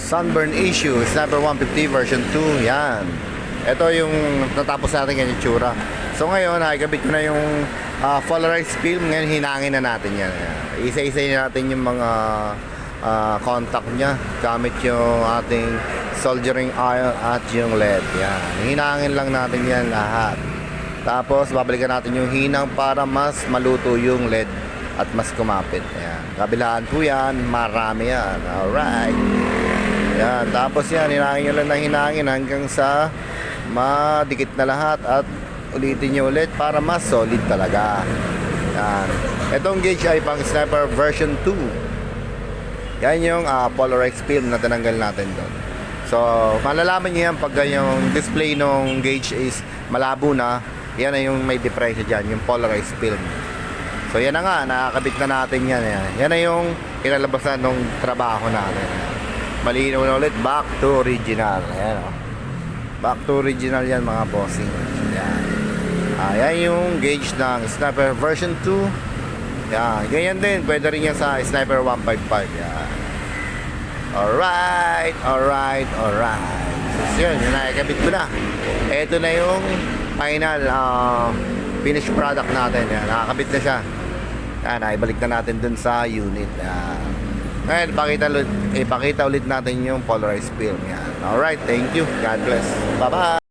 Sunburn issue, Sniper 150 version 2. Yan. Ito yung natapos natin yung itsura. So ngayon, nakikabit ko na yung polarized film. Ngayon, hinangin na natin yan. Isa-isa natin yung mga contact nya gamit yung ating soldering iron at yung LED. Yan. Hinangin lang natin yan lahat. Tapos, babalikan natin yung hinang para mas maluto yung LED at mas kumapit. Yan. Kabilaan po yan. Marami yan. Alright. Yan. Tapos yan, hinangin nyo lang ng hinangin hanggang sa madikit na lahat at ulitin nyo ulit para mas solid talaga. Yan. Itong gauge ay pang Sniper version 2. Yan yung polarized film na tinanggal natin doon. So, malalaman nyo yan pag yung display ng gauge is malabo na. Yan na yung may difference dyan, yung polarized film. So, yan na nga, nakakabit na natin yan. Yan na yung kinalabasan ng trabaho natin. Malinaw na ulit, back to original. Ayan, oh. Back to original yan mga bossing. Yan. Yan yung gauge ng Sniper version 2. Yan. Ganyan din. Pwede rin yan sa Sniper 155. Yan. Alright. Alright. Alright. So yun. Yun nakikabit ko na. Ito na yung final finished product natin. Yan. Nakakabit na siya. Yan. Naibalik na natin dun sa unit. Yan. Ngayon, ipakita ulit natin yung polarized film. Yan. Alright. Thank you. God bless. Bye-bye.